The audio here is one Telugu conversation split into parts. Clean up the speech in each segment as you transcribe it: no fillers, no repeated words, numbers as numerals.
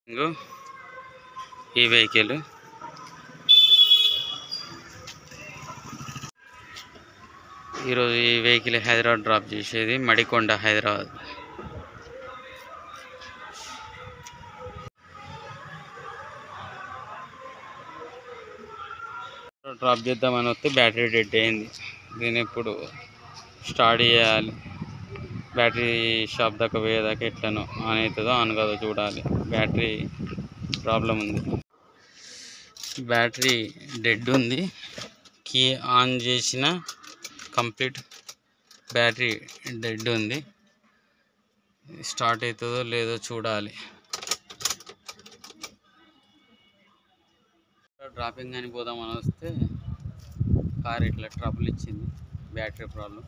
ఇంకో ఈ వెహికల్ ఈరోజు ఈ వెహికల్ హైదరాబాద్ డ్రాప్ చేసేది మడికొండ హైదరాబాద్. డ్రాప్ చేద్దామని వస్తే బ్యాటరీ డెడ్ అయింది. దీన్ని ఇప్పుడు స్టార్ట్ చేయాలి. బ్యాటరీ షాప్ దాకా పోయేదాకా ఎట్లనో ఆన్ అవుతుందో ఆన్ కాదో చూడాలి. బ్యాటరీ ప్రాబ్లం ఉంది, బ్యాటరీ డెడ్ ఉంది. కీ ఆన్ చేసిన కంప్లీట్ బ్యాటరీ డెడ్ ఉంది. స్టార్ట్ అవుతుందో లేదో చూడాలి. డ్రాపింగ్ అని పోదామని వస్తే కార్ ఇట్లా ట్రబుల్ ఇచ్చింది, బ్యాటరీ ప్రాబ్లం.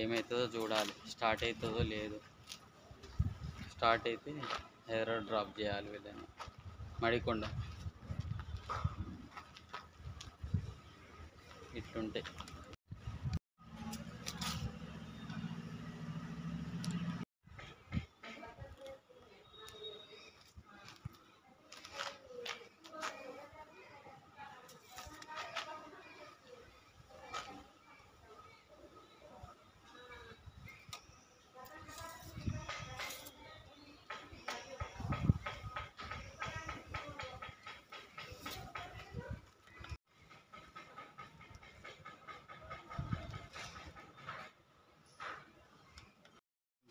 ఏమవుతుందో చూడాలి, స్టార్ట్ అవుతుందో లేదో. స్టార్ట్ అయితే హైదరాబాద్ డ్రాప్ చేయాలి వీళ్ళని. మడికొండ ఇట్లుంటే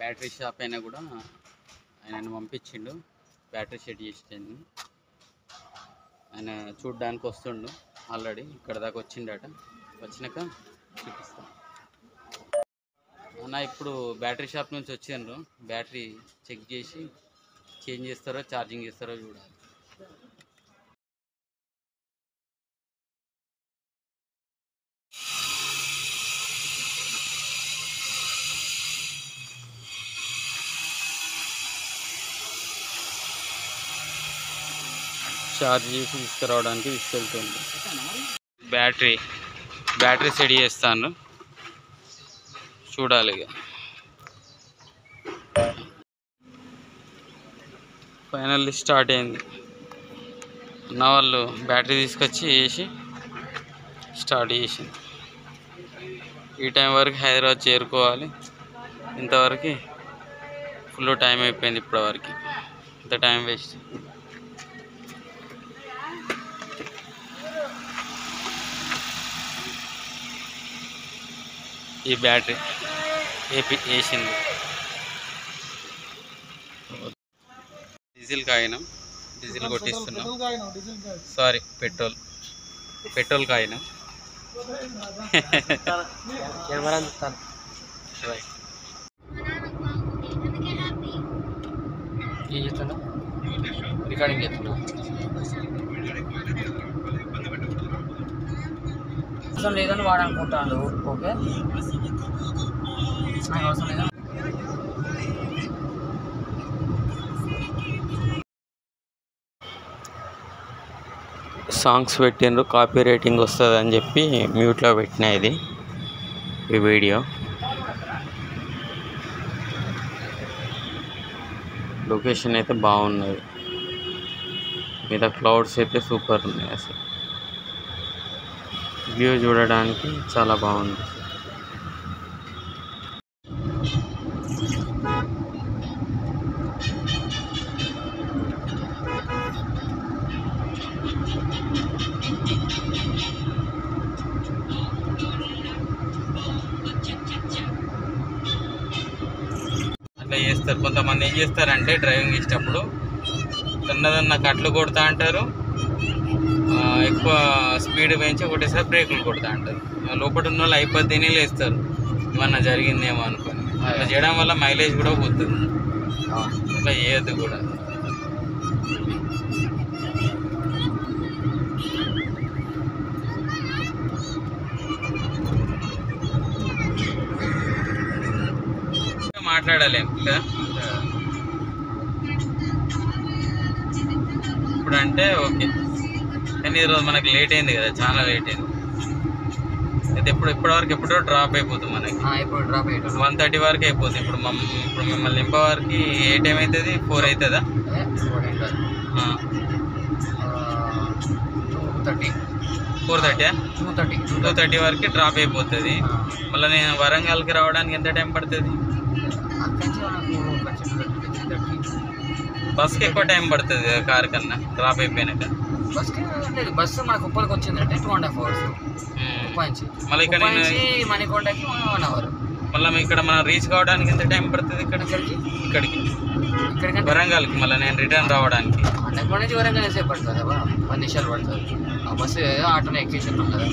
బ్యాటరీ షాప్ అయినా కూడా ఆయనను పంపించిండు, బ్యాటరీ సెట్ చేసిండు. ఆయన చూడ్డానికి వస్తుండు, ఆల్రెడీ ఇక్కడ దాకా వచ్చిండట. వచ్చినాక చూపిస్తాం అన్న. ఇప్పుడు బ్యాటరీ షాప్ నుంచి వచ్చిండ్రు, బ్యాటరీ చెక్ చేసి చేంజ్ చేస్తారో ఛార్జింగ్ చేస్తారో చూడాలి. ఛార్జ్ చేసి తీసుకురావడానికి తీసుకెళ్తుంది. బ్యాటరీ సెట్ చేస్తాను, చూడాలి. ఇక ఫైనల్లీ స్టార్ట్ అయింది. ఉన్న వాళ్ళు బ్యాటరీ తీసుకొచ్చి వేసి స్టార్ట్ చేసింది. ఈ టైం వరకు హైదరాబాద్ చేరుకోవాలి. ఇంతవరకు ఫుల్ టైం అయిపోయింది. ఇప్పటివరకు ఇంత టైం వేస్ట్. ఈ బ్యాటరీ వేసింది. డీజిల్ కాయినాం, డీజిల్ కొట్టిస్తున్నాం. సారీ, పెట్రోల్ కాయినాం. రికార్డింగ్ చేస్తున్నా. అవసరం లేదని వాడు అనుకుంటాడు. ఓకే, అవసరం లేదా? సాంగ్స్ పెట్టిండ్రు, కాపీ రేటింగ్ వస్తుంది అని చెప్పి మ్యూట్లో పెట్టిన ఈ వీడియో. లొకేషన్ అయితే బాగున్నది, మీద క్లౌడ్స్ అయితే సూపర్ ఉన్నాయి. అసలు వ్యూ చూడడానికి చాలా బాగుంది. అట్లా చేస్తారు కొంతమంది. ఏం చేస్తారంటే డ్రైవింగ్ చేసేటప్పుడు తన్నదన్న కట్లు కొడతా అంటారు, ఎక్కువ స్పీడ్ పెంచి ఒకటేసారి బ్రేకులు కొడతా అంటారు. లోపల ఉన్న వాళ్ళు అయిపోద్దిని లేస్తారు, ఏమన్నా జరిగిందేమో అనుకొని. అట్లా చేయడం వల్ల మైలేజ్ కూడా పోతుంది. అట్లా చేయొద్దు కూడా. మాట్లాడలేం కదా ఇప్పుడు అంటే. ఓకే, కానీ ఈరోజు మనకి లేట్ అయింది కదా, చాలా లేట్ అయింది. అయితే ఇప్పటివరకు ఎప్పుడో డ్రాప్ అయిపోతుంది మనకి. ఇప్పుడు డ్రాప్ అయిపోతుంది 1:30 వరకు అయిపోతుంది. ఇప్పుడు మిమ్మల్ని నింపే వరకు ఏ టైం అవుతుంది? 4 అవుతుందా? వరంగల్ 2:30 వరకు డ్రాప్ అయిపోతుంది. మళ్ళీ నేను వరంగల్కి రావడానికి ఎంత టైం పడుతుంది? బస్కి ఎక్కువ టైం పడుతుంది కార్ కన్నా డ్రాప్ అయిపోయినాక. బస్సు మనకు ఉప్పల్కి వచ్చిందంటే 2.5 hours. మళ్ళీ ఇక్కడ మణికొండకి 1 hour. మళ్ళీ ఇక్కడ మనం రీచ్ కావడానికి ఎంత టైం పడుతుంది? ఇక్కడికి వరంగల్కి మళ్ళీ నేను రిటర్న్ రావడానికి అక్కడ నుంచి వరంగల్ ఎంతసేపు పడుతుంది? 10 నిమిషాలు పడుతుంది. ఆ బస్సు ఆటోనే ఎక్కేసినాం కదా.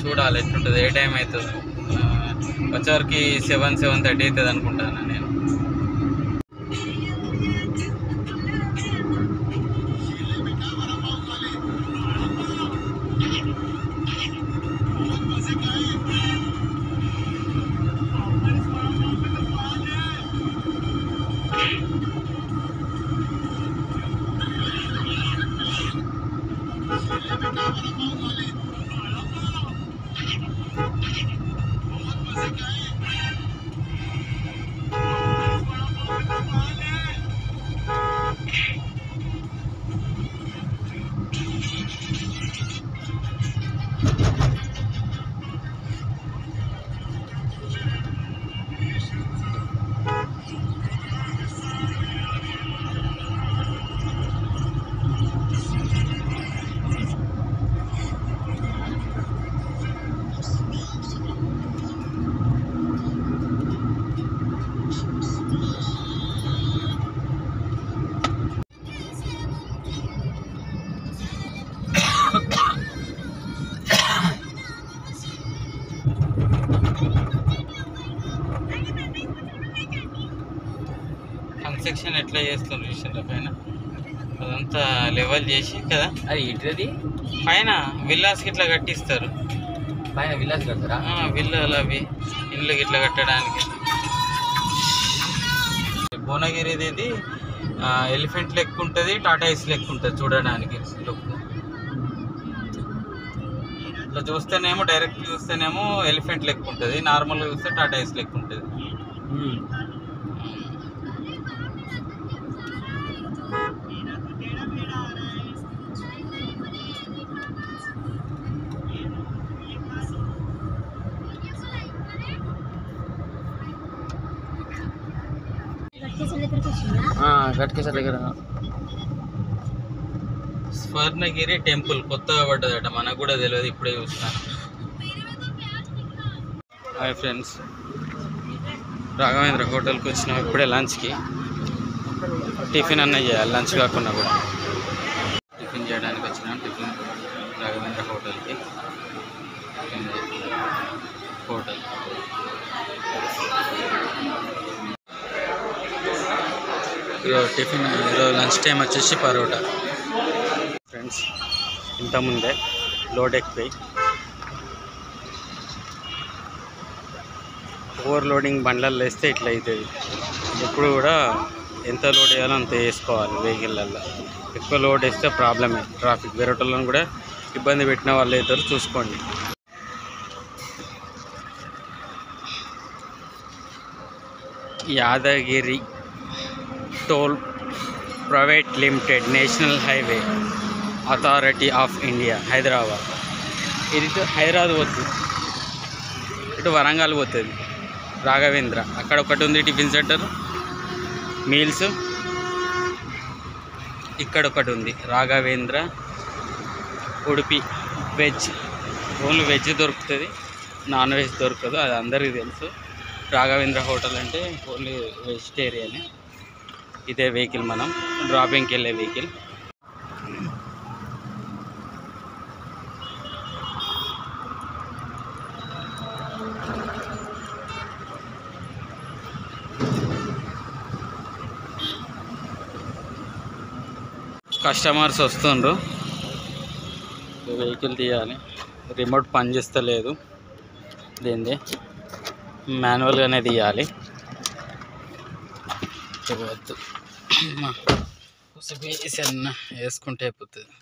చూడాలి ఎట్లుంటుంది, ఏ టైం అవుతుంది. వచ్చేవరకు 7-7:30 అవుతుంది అనుకుంటాను నేను. కన్స్ట్రక్షన్ ఎట్లా చేస్తారు చూసారా పైన? అదంతా లెవెల్ చేసి కదా. అది ఏంటిది? పైన విల్లాస్కి ఇట్లా కట్టిస్తారు. పైన విల్లాస్ కడతారా? విల్లాలు అవి ఇండ్లకి ఇట్లా కట్టడానికి. భువనగిరిది ఇది ఎలిఫెంట్ లెక్క ఉంటుంది, టాటాయిస్ లెక్క ఉంటుంది చూడడానికి లుక్. ఇట్లా చూస్తేనేమో డైరెక్ట్ చూస్తేనేమో ఎలిఫెంట్ లెక్క ఉంటుంది, నార్మల్గా చూస్తే టాటాయిస్ లెక్క ఉంటుంది. గట్కేసర్ దగ్గర స్వర్ణగిరి టెంపుల్ కొత్తగా పడ్డదట, మనకు కూడా తెలియదు, ఇప్పుడే చూస్తాను. హాయ్ ఫ్రెండ్స్, రాఘవేంద్ర హోటల్కి వచ్చినాం ఇప్పుడే లంచ్కి. టిఫిన్ అన్న చేయాలి, లంచ్ కాకుండా కూడా టిఫిన్ చేయడానికి వచ్చినాం. టిఫిన్ రాఘవేంద్ర హోటల్కి. హోటల్ ఈరోజు టిఫిన్, ఈరోజు లంచ్ టైం వచ్చేసి పరోటా. ఫ్రెండ్స్ ఇంతకుముందే లోడ్ ఎక్కువ ఓవర్లోడింగ్ బండ్లలో వేస్తే ఇట్లా అవుతుంది. ఎప్పుడు కూడా ఎంత లోడ్ వేయాలో అంత వేసుకోవాలి వెహికల్లల్లో. ఎక్కువ లోడ్ వేస్తే ప్రాబ్లమే, ట్రాఫిక్ వేరేటోళ్ళని కూడా ఇబ్బంది పెట్టిన వాళ్ళు అవుతారు, చూసుకోండి. Yadagiri toll private limited, national highway authority of India, Hyderabad. ఇది హైదరాబాద్ పోతుంది, ఇటు వరంగల్ పోతుంది. రాఘవేంద్ర అక్కడ ఒకటి ఉంది టిఫిన్ సెంటర్, మీల్స్. ఇక్కడ ఒకటి ఉంది Raghavendra Udupi veg. Only veg దొరుకుతుంది, నాన్ వెజ్ దొరకదు, అది అందరికీ తెలుసు. రాఘవేంద్ర హోటల్ అంటే ఓన్లీ వెజిటేరియనే. ఇదే వెహికల్, మనం డ్రాపింగ్కి వెళ్ళే వెహికల్. కస్టమర్స్ వస్తుండ్రు, వెహికల్ తీయాలి. రిమోట్ పనిచేస్తలేదు, దీనిది మాన్యువల్గానే తీయాలి. వేసన్న వేసుకుంటే అయిపోతుంది.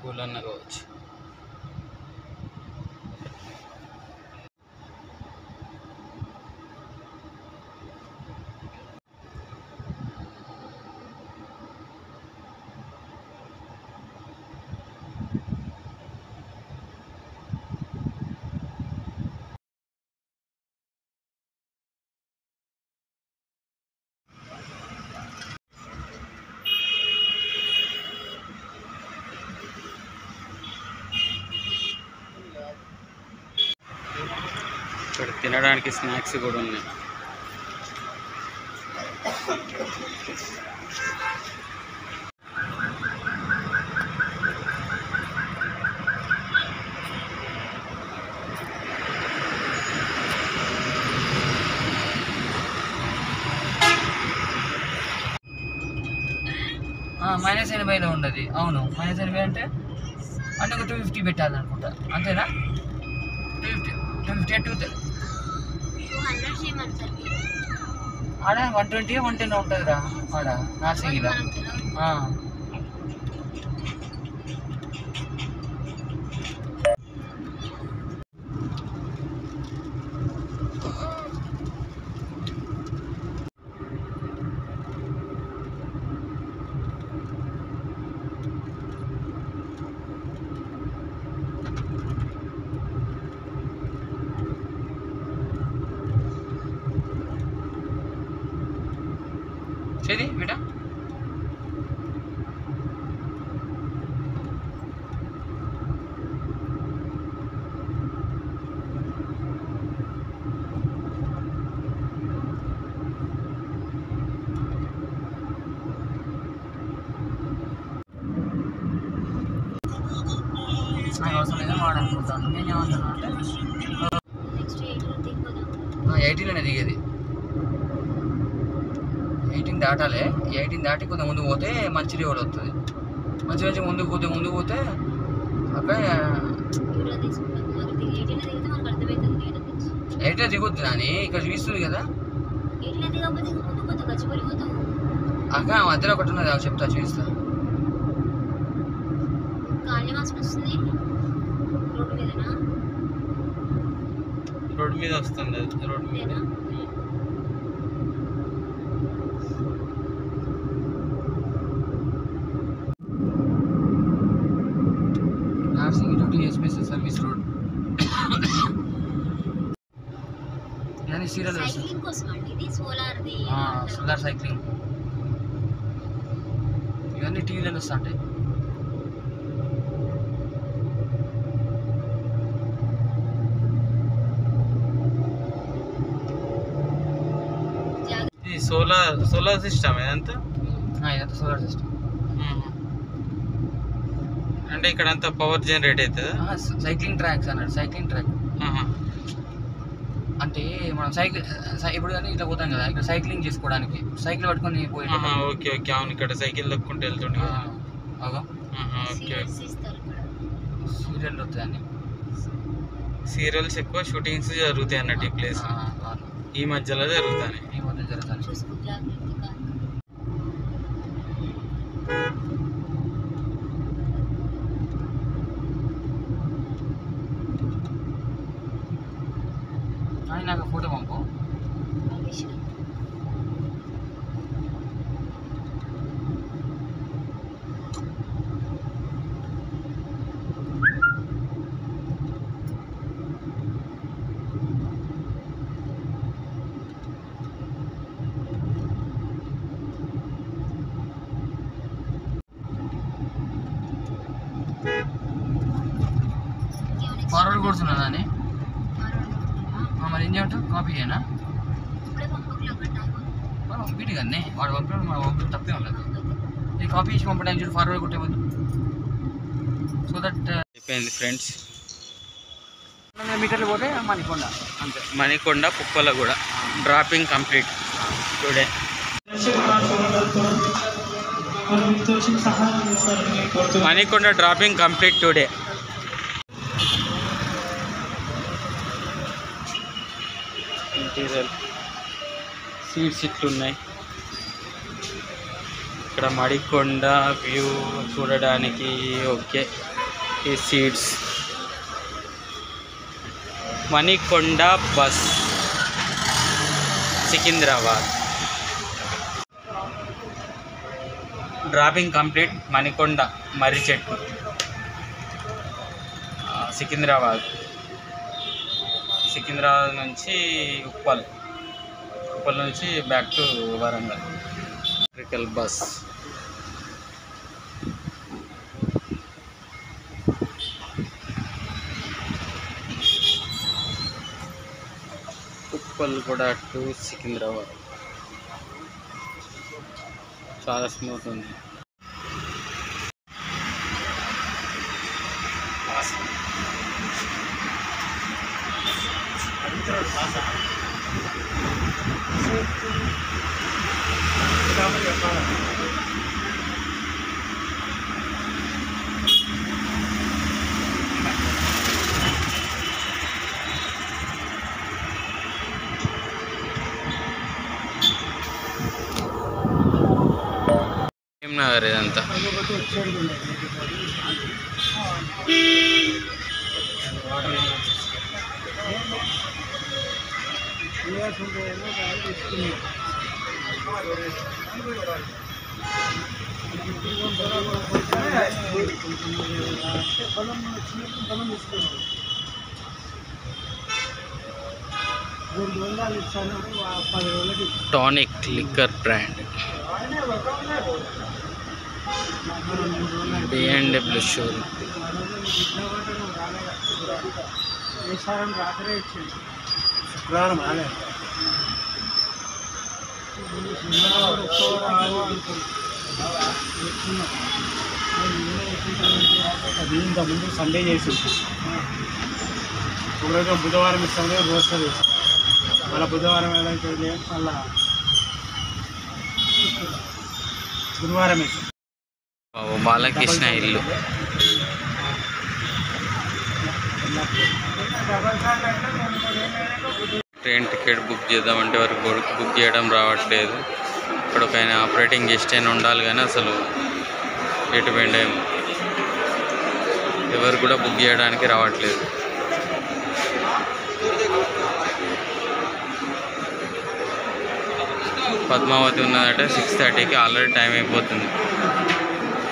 స్కూల్ అన్న కావచ్చు. ఇక్కడ తినడానికి స్నాక్స్ కూడా ఉన్నాయి. -80లో ఉండదు. అవును, -80 అంటే ఒక 250 పెట్టాలనుకుంటా, అంతేనా? 250 ఆడ 120 110 ఉంటుందిరా ఆడ నార్సింగిలో. సరే బేటా, నాకు అవసరం లేదో వాడనుకుంటాను. నేను ఏమంటున్నా అంటే 18లోనే దిగేది. 18 దాటాలి. 18 దాటి కొంచెం ముందుకు పోతే మంచి రోడ్ వస్తుంది. మంచి ముందుకు పోతే అక్కడ 18లో దిగొద్దు నాని, ఇక్కడ చూపిస్తుంది కదా అక్క. మధ్యలో ఒకటి ఉన్నది, చెప్తా చూపిస్తా. రోడ్ మీద వస్తుంది, రోడ్ మీద. Narsing to TSPS service road. ఇవన్నీ సీరియల్ సోలార్ సైక్లింగ్, ఇవన్నీ టీవీలలో వస్తుంటాయి. ఇది సోలార్ సిస్టమ్ ఇదంతా. ఇదంతా సోలార్ సిస్టమ్. అంటే ఇక్కడ అంతా పవర్ జనరేట్ అవుతుందా? సైక్లింగ్ ట్రాక్స్ అన్నాడు. సైక్లింగ్ ట్రాక్ అంటే మనం ఇప్పుడు కానీ ఇట్లా పోతాం కదా, ఇక్కడ సైక్లింగ్ చేసుకోవడానికి సైకిల్ పట్టుకొని పోయి. ఓకే ఓకే, అవును, ఇక్కడ సైకిల్ దక్కుంటూ వెళ్తుండే. సీరియల్ వస్తాయని, సీరియల్స్ ఎక్కువ షూటింగ్స్ జరుగుతాయి అన్నట్టు ఈ ప్లేస్. ఈ మధ్యలో జరుగుతాయి. నాకు ఫోటో పంపు. ఫార్వర్డ్ కొడుతున్నా అని మరి ఏం చేయటం? కాపీ చేయనా వీటి కానీ వాడు పంపడం మన పంపడం తప్పే ఉండదు. ఈ కాపీ చేసి పంపడానికి చూడు, ఫార్వర్డ్ కొట్టే ముందు. సో దట్ అయిపోయింది ఫ్రెండ్స్. మీటర్లు పోతే మణికొండ, అంతే. మణికొండ పుప్పల కూడా dropping complete today. Manikonda dropping complete today. Interior seats ఇట్లున్నాయి. ఇక్కడ మణికొండ వ్యూ చూడడానికి ఓకే. ఈ seats. Manikonda bus Secunderabad. Dropping complete. Manikonda మర్రి చెట్టు సికింద్రాబాద్. సికింద్రాబాద్ నుంచి ఉప్పల్ నుంచి back to Warangal. Electrical bus. Uppal కూడా టు సికింద్రాబాద్. చాలా స్మూత్ ఉంది. నగర్ ఇదంతా. Tonic liquor brand. BMW showroom. ఇంతకుముందు సండే చేసి ఒకరోజు బుధవారం ఇస్తాం, రోస్టర్ చేసి మళ్ళీ బుధవారం ఏదైతే మళ్ళా గురువారం వేసాం. బాలకృష్ణ ఇల్లు. ట్రైన్ టికెట్ బుక్ చేద్దామంటే వరకు బుక్ చేయడం రావట్లేదు. ఇక్కడ ఒక ఆయన ఆపరేటింగ్ గెస్ట్ అయినా ఉండాలి కానీ అసలు ఎటువంటి ఎవరు కూడా బుక్ చేయడానికి రావట్లేదు. పద్మావతి ఉన్నదంటే 6:30కి ఆల్రెడీ టైం అయిపోతుంది.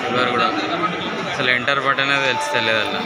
ఎవరు కూడా అసలు ఎంటర్ బటన్ అనేది తెలుస్తలేదు అలా.